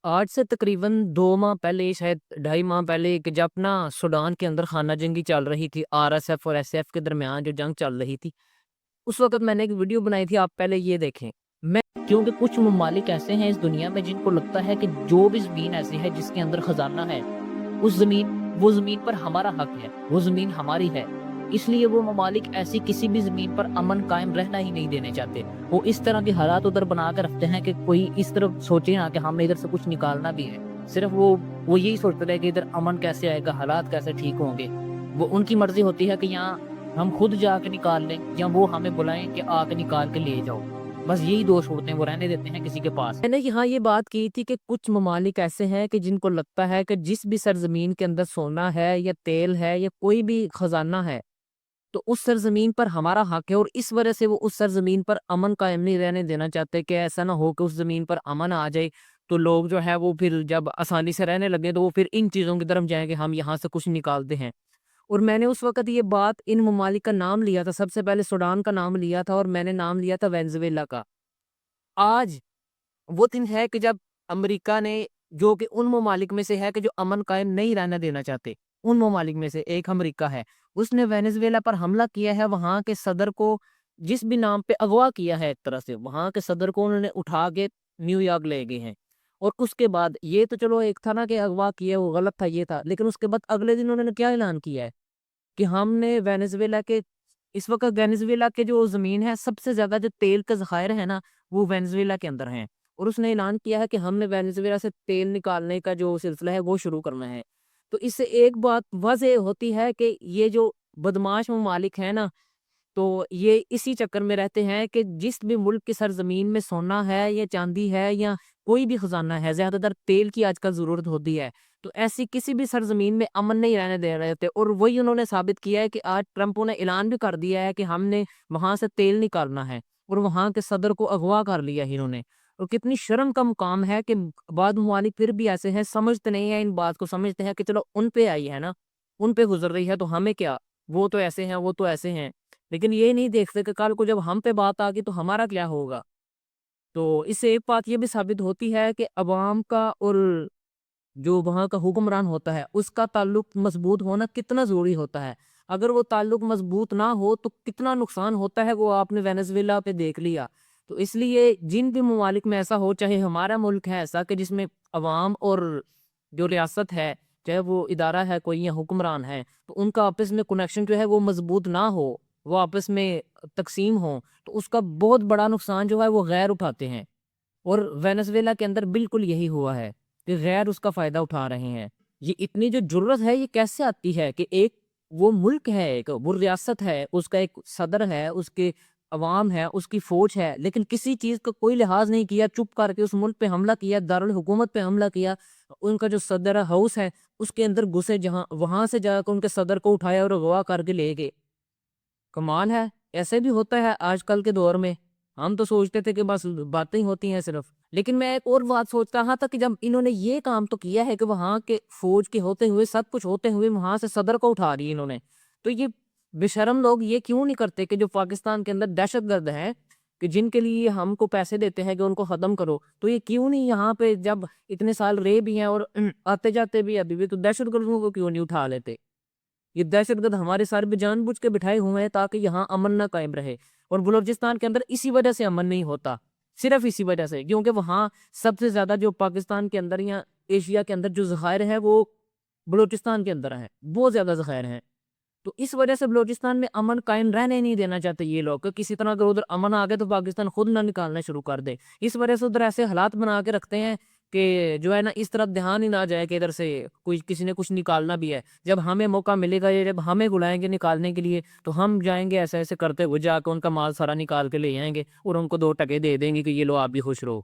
आज से तकरीबन 2 माह पहले शायद 2.5 माह पहले कि जब ना सूडान के अंदर खाना जंगी चल रही थी, आरएसएफ और एसएफ के दरमियान जो जंग चल रही थी, उस वक़्त मैंने एक वीडियो बनाई थी, आप पहले ये देखें। मैं क्योंकि कुछ ममालिक ऐसे हैं इस दुनिया में जिनको लगता है कि जो भी ज़मीन ऐसी है जिसके अंदर खजाना है, वो ज़मीन पर हमारा हक है, वो ज़मीन हमारी है। इसलिए वो ममालिक ऐसी किसी भी ज़मीन पर अमन कायम रहना ही नहीं देने चाहते। वो इस तरह के हालात उधर बना के रखते हैं कि कोई इस तरफ सोचे ना कि हमने इधर से कुछ निकालना भी है। सिर्फ वो यही सोचते रहे कि इधर अमन कैसे आएगा, हालात कैसे ठीक होंगे। वो उनकी मर्ज़ी होती है कि यहाँ हम खुद जाके निकाल लें या वो हमें बुलाएँ कि आके निकाल के ले जाओ। बस यही 2 होते हैं, वो रहने देते हैं किसी के पास। मैंने यहाँ ये बात की थी कि कुछ ममालिक ऐसे हैं कि जिनको लगता है कि जिस भी सरज़मीन के अंदर सोना है या तेल है या कोई भी खजाना है, तो उस सरज़मीन पर हमारा हक है और इस वजह से वो उस सरज़मीन पर अमन कायम नहीं रहने देना चाहते कि ऐसा ना हो कि उस ज़मीन पर अमन आ जाए, तो लोग जो है वो फिर जब आसानी से रहने लगे तो वो फिर इन चीज़ों की तरफ जाएँगे, हम यहाँ से कुछ निकालते हैं। और मैंने उस वक़्त ये बात इन ममालिक का नाम लिया था, सबसे पहले सूडान का नाम लिया था और मैंने नाम लिया था वेनेज़ुएला का। आज वो दिन है कि जब अमेरिका ने, जो कि उन ममालिक में से है कि जो अमन कायम नहीं रहना देना चाहते, उन ममालिक में से एक अमेरिका है, उसने वेनेज़ुएला पर हमला किया है, वहाँ के सदर को जिस भी नाम पे अगवा किया है एक तरह से, वहाँ के सदर को उन्होंने उठा के न्यूयॉर्क ले गए हैं। और उसके बाद ये तो चलो एक था ना कि अगवा किया वो गलत था ये था, लेकिन उसके बाद अगले दिन उन्होंने क्या ऐलान किया है कि हमने वेनेज़ुएला के, इस वक़्त वेनेज़ुएला के जो ज़मीन है सबसे ज़्यादा जो तेल के ज़खायर है ना, वो वेनेज़ुएला के अंदर हैं। और उसने ऐलान किया है कि हमने वेनेज़ुएला से तेल निकालने का जो सिलसिला है वो शुरू करना है। तो इससे एक बात वाज़ेह होती है कि ये जो बदमाश ममालिक हैं ना, तो ये इसी चक्कर में रहते हैं कि जिस भी मुल्क की सरज़मीन में सोना है या चांदी है या कोई भी खजाना है, ज़्यादातर तेल की आजकल ज़रूरत होती है। तो ऐसी किसी भी सरज़मीन में अमन नहीं रहने दे रहे थे और वही उन्होंने साबित किया है कि आज ट्रंप ने ऐलान भी कर दिया है कि हमने वहाँ से तेल निकालना है और वहाँ के सदर को अगवा कर लिया है इन्होंने। और कितनी शर्म का मुकाम है कि बाद ममालिक फिर भी ऐसे हैं, समझते नहीं है इन बात को, समझते हैं कि चलो उन पे आई है ना, उन पे गुज़र रही है तो हमें क्या, वो तो ऐसे हैं, वो तो ऐसे हैं। लेकिन ये नहीं देखते कि कल को जब हम पे बात आ गई तो हमारा क्या होगा? तो इससे एक बात ये भी साबित होती है कि अवाम का और जो वहाँ का हुक्मरान होता है, उसका ताल्लुक मज़बूत होना कितना ज़रूरी होता है। अगर वो ताल्लुक मज़बूत ना हो तो कितना नुकसान होता है वो आपने वेनेज़ुएला पे देख लिया। तो इसलिए जिन भी ममालिक में ऐसा हो, चाहे हमारा मुल्क है ऐसा कि जिसमें अवाम और जो रियासत है, चाहे वो इदारा है कोई या हुक्मरान है, तो उनका आपस में कनेक्शन जो है वो मज़बूत ना हो, वो आपस में तक़सीम हो, तो उसका बहुत बड़ा नुकसान जो है वो गैर उठाते हैं। और वेनेज़ुएला के अंदर बिल्कुल यही हुआ है कि गैर उसका फ़ायदा उठा रहे हैं। ये इतनी जो जुर्रत है ये कैसे आती है कि एक वो मुल्क है, एक वो रियासत है, उसका एक सदर है, उसके अवाम है, उसकी फ़ौज है, लेकिन किसी चीज़ का कोई लिहाज़ नहीं किया, चुप करके उस मुल्क पे हमला किया, दारुल हुकूमत पे हमला किया। उनका जो सदर हाउस है, उसके अंदर घुसे जहाँ, वहाँ से जाकर उनके सदर को उठाया और अगवा करके ले गए। कमाल है, ऐसे भी होता है आजकल के दौर में। हम तो सोचते थे कि बस बातें ही होती हैं सिर्फ़। लेकिन मैं एक और बात सोच रहा था कि जब इन्होंने ये काम तो किया है कि वहाँ के फ़ौज के होते हुए, सब कुछ होते हुए वहाँ से सदर को उठा रही है इन्होंने। तो ये बेशर्म लोग ये क्यों नहीं करते कि जो पाकिस्तान के अंदर दहशतगर्द हैं, कि जिनके लिए हमको पैसे देते हैं कि उनको ख़त्म करो, तो ये क्यों नहीं यहाँ पे जब इतने साल रहे भी हैं और आते-जाते भी अभी भी, तो दहशतगर्दों को क्यों नहीं उठा लेते? ये दहशतगर्द हमारे सर पे जानबूझ के बिठाए हुए हैं ताकि यहाँ अमन ना कायम रहे। और बलूचिस्तान के अंदर इसी वजह से अमन नहीं होता, सिर्फ इसी वजह से, क्योंकि वहाँ सबसे ज्यादा जो पाकिस्तान के अंदर या एशिया के अंदर जो जखायर है वो बलूचिस्तान के अंदर है, बहुत ज्यादा जखायर हैं। तो इस वजह से बलूचिस्तान में अमन कायम रहने नहीं देना चाहते ये लोग कि किसी तरह अगर उधर अमन आ गया तो पाकिस्तान खुद ना निकालना शुरू कर दे। इस वजह से उधर ऐसे हालात बना के रखते हैं कि जो है ना, इस तरफ ध्यान ही ना जाए कि इधर से कोई किसी ने कुछ निकालना भी है। जब हमें मौका मिलेगा या जब हमें बुलाएंगे निकालने के लिए तो हम जाएंगे ऐसे ऐसे करते हुए, जाकर उनका माल सारा निकाल के ले आएंगे और उनको 2 टके दे देंगे कि ये लो आप भी खुश रहो।